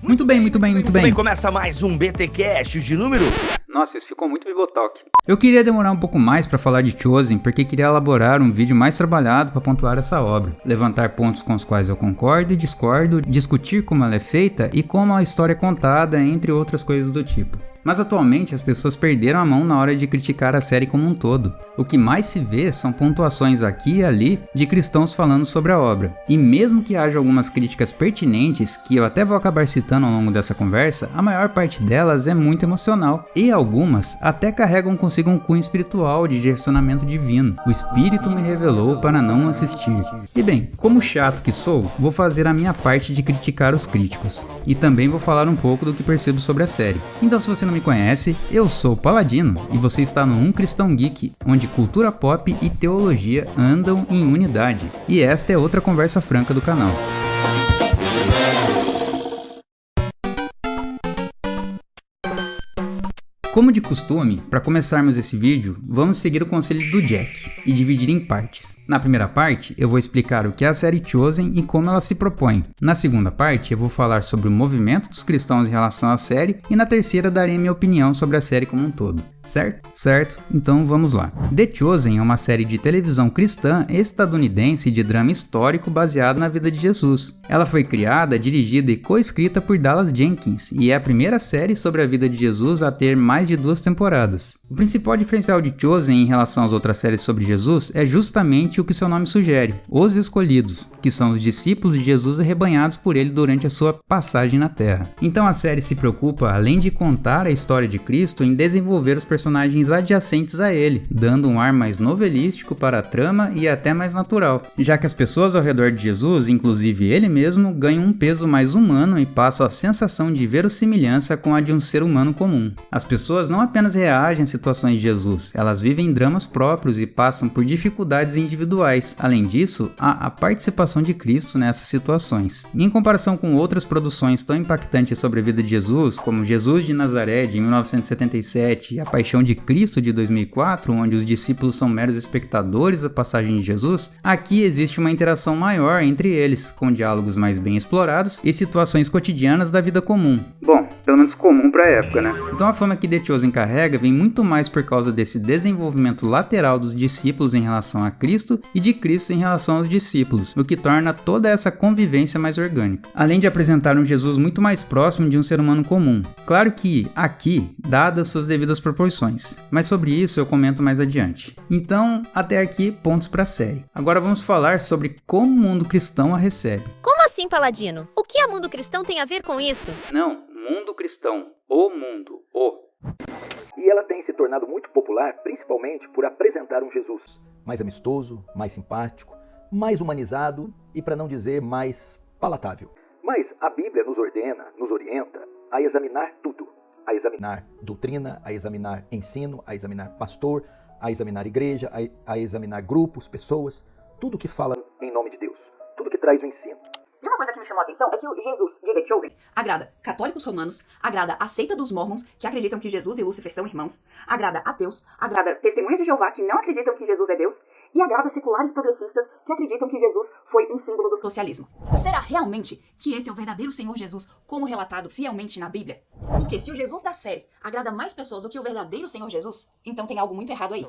Muito bem. Começa mais um BTcast de número... Nossa, isso ficou muito Bibotalk. Eu queria demorar um pouco mais para falar de Chosen, porque queria elaborar um vídeo mais trabalhado para pontuar essa obra, levantar pontos com os quais eu concordo e discordo, discutir como ela é feita e como a história é contada, entre outras coisas do tipo. Mas atualmente as pessoas perderam a mão na hora de criticar a série como um todo. O que mais se vê são pontuações aqui e ali de cristãos falando sobre a obra. E mesmo que haja algumas críticas pertinentes, que eu até vou acabar citando ao longo dessa conversa, a maior parte delas é muito emocional. E algumas até carregam consigo um cunho espiritual de direcionamento divino. O Espírito me revelou para não assistir. E bem, como chato que sou, vou fazer a minha parte de criticar os críticos. E também vou falar um pouco do que percebo sobre a série. Então, se você não me conhece, eu sou o Paladino e você está no Um Cristão Geek, onde cultura pop e teologia andam em unidade. E esta é outra conversa franca do canal. Como de costume, para começarmos esse vídeo, vamos seguir o conselho do Jack e dividir em partes. Na primeira parte, eu vou explicar o que é a série Chosen e como ela se propõe. Na segunda parte, eu vou falar sobre o movimento dos cristãos em relação à série e na terceira darei minha opinião sobre a série como um todo. Certo? Certo, então vamos lá. The Chosen é uma série de televisão cristã estadunidense de drama histórico baseado na vida de Jesus. Ela foi criada, dirigida e coescrita por Dallas Jenkins e é a primeira série sobre a vida de Jesus a ter mais de 2 temporadas. O principal diferencial de Chosen em relação às outras séries sobre Jesus é justamente o que seu nome sugere, os escolhidos, que são os discípulos de Jesus arrebanhados por ele durante a sua passagem na Terra. Então a série se preocupa, além de contar a história de Cristo, em desenvolver os personagens adjacentes a ele, dando um ar mais novelístico para a trama e até mais natural, já que as pessoas ao redor de Jesus, inclusive ele mesmo, ganham um peso mais humano e passam a sensação de verossimilhança com a de um ser humano comum. As pessoas não apenas reagem às situações de Jesus, elas vivem dramas próprios e passam por dificuldades individuais. Além disso, há a participação de Cristo nessas situações. Em comparação com outras produções tão impactantes sobre a vida de Jesus, como Jesus de Nazaré de 1977 e A Paixão de Cristo de 2004, onde os discípulos são meros espectadores da passagem de Jesus, aqui existe uma interação maior entre eles, com diálogos mais bem explorados e situações cotidianas da vida comum. Bom, pelo menos comum pra época, né? Então a fama que The Chosen carrega vem muito mais por causa desse desenvolvimento lateral dos discípulos em relação a Cristo e de Cristo em relação aos discípulos, o que torna toda essa convivência mais orgânica. Além de apresentar um Jesus muito mais próximo de um ser humano comum. Claro que, aqui, dadas suas devidas proporções, mas sobre isso eu comento mais adiante. Então, até aqui, pontos pra série. Agora vamos falar sobre como o mundo cristão a recebe. Como assim, Paladino? O que a mundo cristão tem a ver com isso? Não, mundo cristão. O mundo. E ela tem se tornado muito popular, principalmente por apresentar um Jesus mais amistoso, mais simpático, mais humanizado e, para não dizer, mais palatável. Mas a Bíblia nos ordena, nos orienta a examinar tudo. A examinar doutrina, a examinar ensino, a examinar pastor, a examinar igreja, a examinar grupos, pessoas, tudo que fala em nome de Deus, tudo que traz o ensino. E uma coisa que me chamou a atenção é que o Jesus de The Chosen agrada católicos romanos, agrada a seita dos Mormons, que acreditam que Jesus e Lúcifer são irmãos, agrada ateus, agrada testemunhas de Jeová, que não acreditam que Jesus é Deus, e agrada seculares progressistas, que acreditam que Jesus foi um símbolo do socialismo. Será realmente que esse é o verdadeiro Senhor Jesus, como relatado fielmente na Bíblia? Porque se o Jesus da série agrada mais pessoas do que o verdadeiro Senhor Jesus, então tem algo muito errado aí.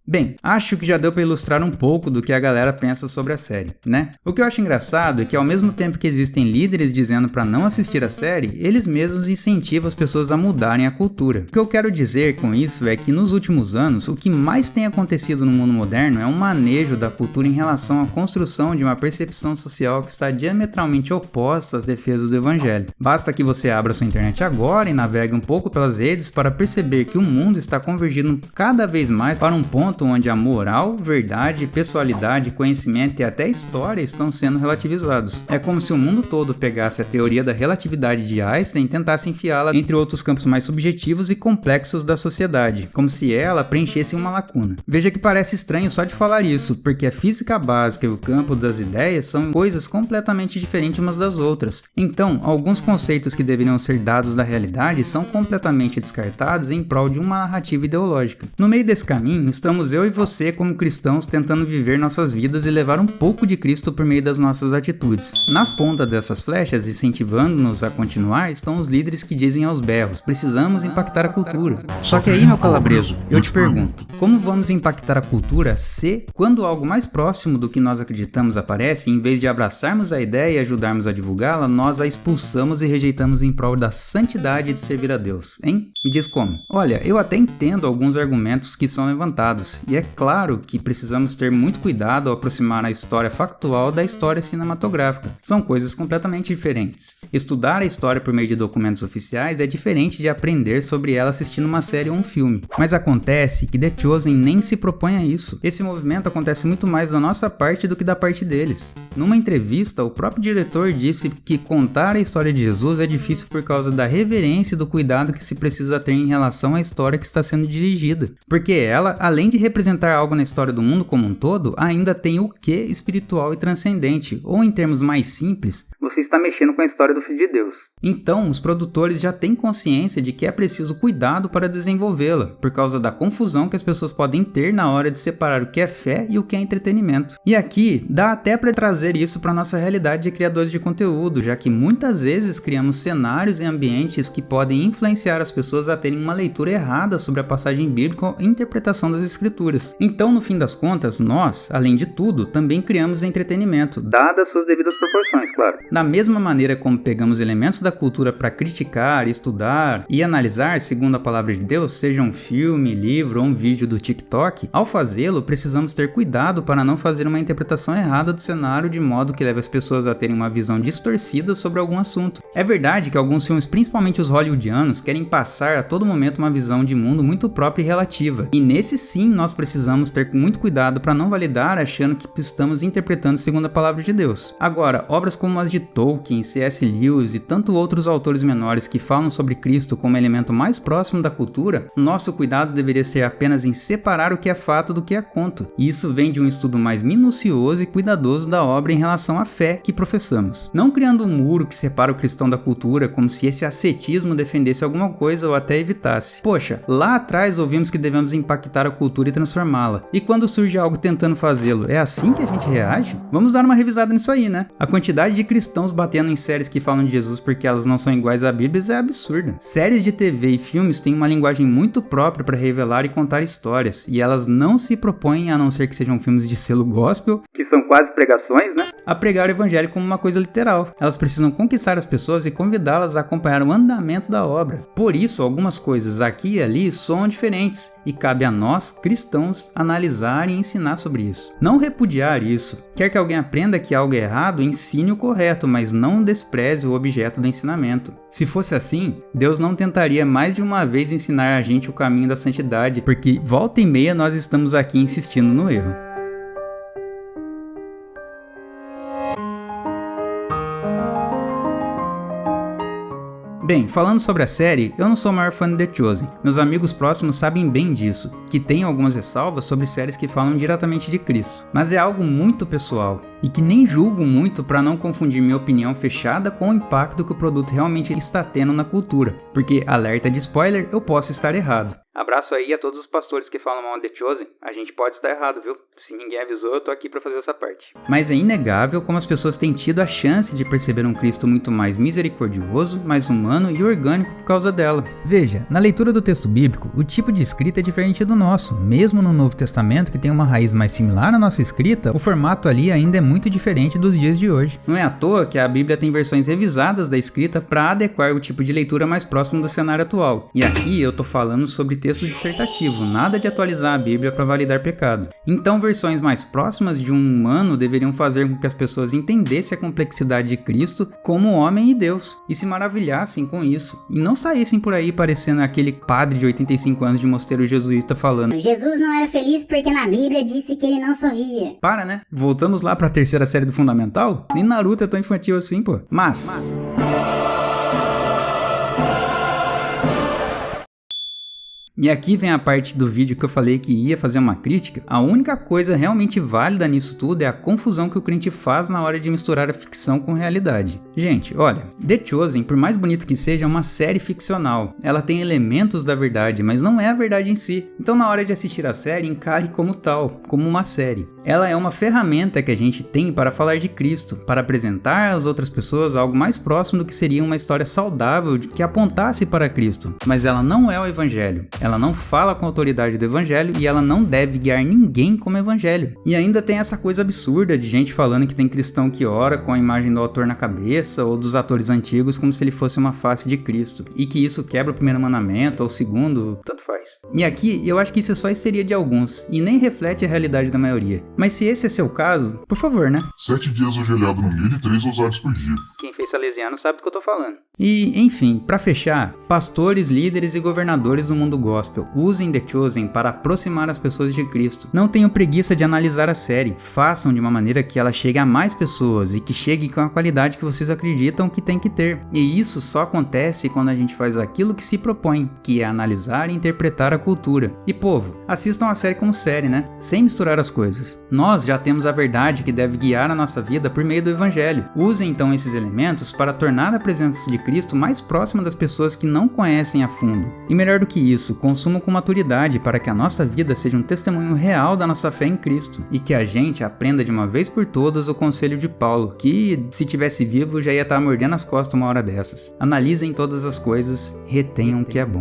Bem, acho que já deu para ilustrar um pouco do que a galera pensa sobre a série, né? O que eu acho engraçado é que ao mesmo tempo que existem líderes dizendo para não assistir a série, eles mesmos incentivam as pessoas a mudarem a cultura. O que eu quero dizer com isso é que nos últimos anos, o que mais tem acontecido no mundo moderno é um manejo da cultura em relação à construção de uma percepção social que está diametralmente oposta às defesas do evangelho. Basta que você abra sua internet agora e navegue um pouco pelas redes para perceber que o mundo está convergindo cada vez mais para um ponto onde a moral, verdade, pessoalidade, conhecimento e até história estão sendo relativizados. É como se o mundo todo pegasse a teoria da relatividade de Einstein e tentasse enfiá-la entre outros campos mais subjetivos e complexos da sociedade, como se ela preenchesse uma lacuna. Veja que parece estranho só de falar isso, porque a física básica e o campo das ideias são coisas completamente diferentes umas das outras. Então, alguns conceitos que deveriam ser dados da realidade são completamente descartados em prol de uma narrativa ideológica. No meio desse caminho, estamos Somos eu e você como cristãos tentando viver nossas vidas e levar um pouco de Cristo por meio das nossas atitudes. Nas pontas dessas flechas, incentivando-nos a continuar, estão os líderes que dizem aos berros: precisamos impactar a cultura. Só que aí, meu calabreso, eu te pergunto, como vamos impactar a cultura se, quando algo mais próximo do que nós acreditamos aparece, em vez de abraçarmos a ideia e ajudarmos a divulgá-la, nós a expulsamos e rejeitamos em prol da santidade de servir a Deus, hein? Me diz como? Olha, eu até entendo alguns argumentos que são levantados, e é claro que precisamos ter muito cuidado ao aproximar a história factual da história cinematográfica. São coisas completamente diferentes. Estudar a história por meio de documentos oficiais é diferente de aprender sobre ela assistindo uma série ou um filme. Mas acontece que The Chosen nem se propõe a isso. Esse movimento acontece muito mais da nossa parte do que da parte deles. Numa entrevista, o próprio diretor disse que contar a história de Jesus é difícil por causa da reverência e do cuidado que se precisa ter em relação à história que está sendo dirigida. Porque ela, além de representar algo na história do mundo como um todo, ainda tem o quê espiritual e transcendente, ou em termos mais simples, você está mexendo com a história do Filho de Deus. Então, os produtores já têm consciência de que é preciso cuidado para desenvolvê-la, por causa da confusão que as pessoas podem ter na hora de separar o que é fé e o que é entretenimento. E aqui, dá até para trazer isso para a nossa realidade de criadores de conteúdo, já que muitas vezes criamos cenários e ambientes que podem influenciar as pessoas a terem uma leitura errada sobre a passagem bíblica ou interpretação das escrituras. Então, no fim das contas, nós, além de tudo, também criamos entretenimento, dadas suas devidas proporções, claro. Da mesma maneira como pegamos elementos da cultura para criticar, estudar e analisar segundo a palavra de Deus, seja um filme, livro ou um vídeo do TikTok, ao fazê-lo precisamos ter cuidado para não fazer uma interpretação errada do cenário de modo que leve as pessoas a terem uma visão distorcida sobre algum assunto. É verdade que alguns filmes, principalmente os hollywoodianos, querem passar a todo momento uma visão de mundo muito própria e relativa, e nesse sim nós precisamos ter muito cuidado para não validar achando que estamos interpretando segundo a palavra de Deus. Agora, obras como as de Tolkien, C.S. Lewis e tanto outros autores menores que falam sobre Cristo como elemento mais próximo da cultura, nosso cuidado deveria ser apenas em separar o que é fato do que é conto, e isso vem de um estudo mais minucioso e cuidadoso da obra em relação à fé que professamos, não criando um muro que separa o cristão da cultura como se esse ascetismo defendesse alguma coisa ou até evitasse. Poxa, lá atrás ouvimos que devemos impactar a cultura e transformá-la, e quando surge algo tentando fazê-lo, é assim que a gente reage? Vamos dar uma revisada nisso aí, né? A quantidade de cristãos batendo em séries que falam de Jesus porque elas não são iguais à Bíblia é absurda. Séries de TV e filmes têm uma linguagem muito própria para revelar e contar histórias, e elas não se propõem, a não ser que sejam filmes de selo gospel, que são quase pregações, né? A pregar o evangelho como uma coisa literal. Elas precisam conquistar as pessoas e convidá-las a acompanhar o andamento da obra. Por isso, algumas coisas aqui e ali soam diferentes, e cabe a nós, cristãos, analisar e ensinar sobre isso. Não repudiar isso. Quer que alguém aprenda que algo é errado, ensine o correto, mas não despreze o objeto do ensinamento. Se fosse assim, Deus não tentaria mais de uma vez ensinar a gente o caminho da santidade, porque volta e meia nós estamos aqui insistindo no erro. Bem, falando sobre a série, eu não sou o maior fã de The Chosen. Meus amigos próximos sabem bem disso, que tenho algumas ressalvas sobre séries que falam diretamente de Cristo. Mas é algo muito pessoal, e que nem julgo muito para não confundir minha opinião fechada com o impacto que o produto realmente está tendo na cultura. Porque, alerta de spoiler, eu posso estar errado. Abraço aí a todos os pastores que falam mal de The Chosen. A gente pode estar errado, viu? Se ninguém avisou, eu tô aqui pra fazer essa parte. Mas é inegável como as pessoas têm tido a chance de perceber um Cristo muito mais misericordioso, mais humano e orgânico por causa dela. Veja, na leitura do texto bíblico, o tipo de escrita é diferente do nosso. Mesmo no Novo Testamento, que tem uma raiz mais similar à nossa escrita, o formato ali ainda é muito diferente dos dias de hoje. Não é à toa que a Bíblia tem versões revisadas da escrita para adequar o tipo de leitura mais próximo do cenário atual. E aqui eu tô falando sobre texto dissertativo, nada de atualizar a Bíblia para validar pecado. Então, versões mais próximas de um humano deveriam fazer com que as pessoas entendessem a complexidade de Cristo como homem e Deus, e se maravilhassem com isso, e não saíssem por aí parecendo aquele padre de 85 anos de mosteiro jesuíta falando: Jesus não era feliz porque na Bíblia disse que ele não sorria. Para, né? Voltamos lá para a terceira série do Fundamental? Nem Naruto é tão infantil assim, pô. Mas... E aqui vem a parte do vídeo que eu falei que ia fazer uma crítica. A única coisa realmente válida nisso tudo é a confusão que o crente faz na hora de misturar a ficção com realidade. Gente, olha, The Chosen, por mais bonito que seja, é uma série ficcional. Ela tem elementos da verdade, mas não é a verdade em si. Então, na hora de assistir a série, encare como tal, como uma série. Ela é uma ferramenta que a gente tem para falar de Cristo, para apresentar às outras pessoas algo mais próximo do que seria uma história saudável que apontasse para Cristo. Mas ela não é o Evangelho. Ela não fala com a autoridade do Evangelho e ela não deve guiar ninguém como Evangelho. E ainda tem essa coisa absurda de gente falando que tem cristão que ora com a imagem do autor na cabeça ou dos atores antigos como se ele fosse uma face de Cristo. E que isso quebra o primeiro mandamento ou o segundo, tanto faz. E aqui eu acho que isso é só histeria de alguns e nem reflete a realidade da maioria. Mas se esse é seu caso, por favor, né? 7 dias ajoelhado no milho e 3 rosários por dia. Quem fez salesiano sabe do que eu tô falando. E, enfim, pra fechar, pastores, líderes e governadores do mundo gospel, usem The Chosen para aproximar as pessoas de Cristo. Não tenham preguiça de analisar a série, façam de uma maneira que ela chegue a mais pessoas e que chegue com a qualidade que vocês acreditam que tem que ter. E isso só acontece quando a gente faz aquilo que se propõe, que é analisar e interpretar a cultura. E povo, assistam a série como série, né? Sem misturar as coisas. Nós já temos a verdade que deve guiar a nossa vida por meio do Evangelho. Usem então esses elementos para tornar a presença de Cristo mais próxima das pessoas que não conhecem a fundo. E melhor do que isso, consumam com maturidade para que a nossa vida seja um testemunho real da nossa fé em Cristo e que a gente aprenda de uma vez por todas o conselho de Paulo, que se tivesse vivo já ia estar mordendo as costas uma hora dessas. Analisem todas as coisas, retenham o que é bom.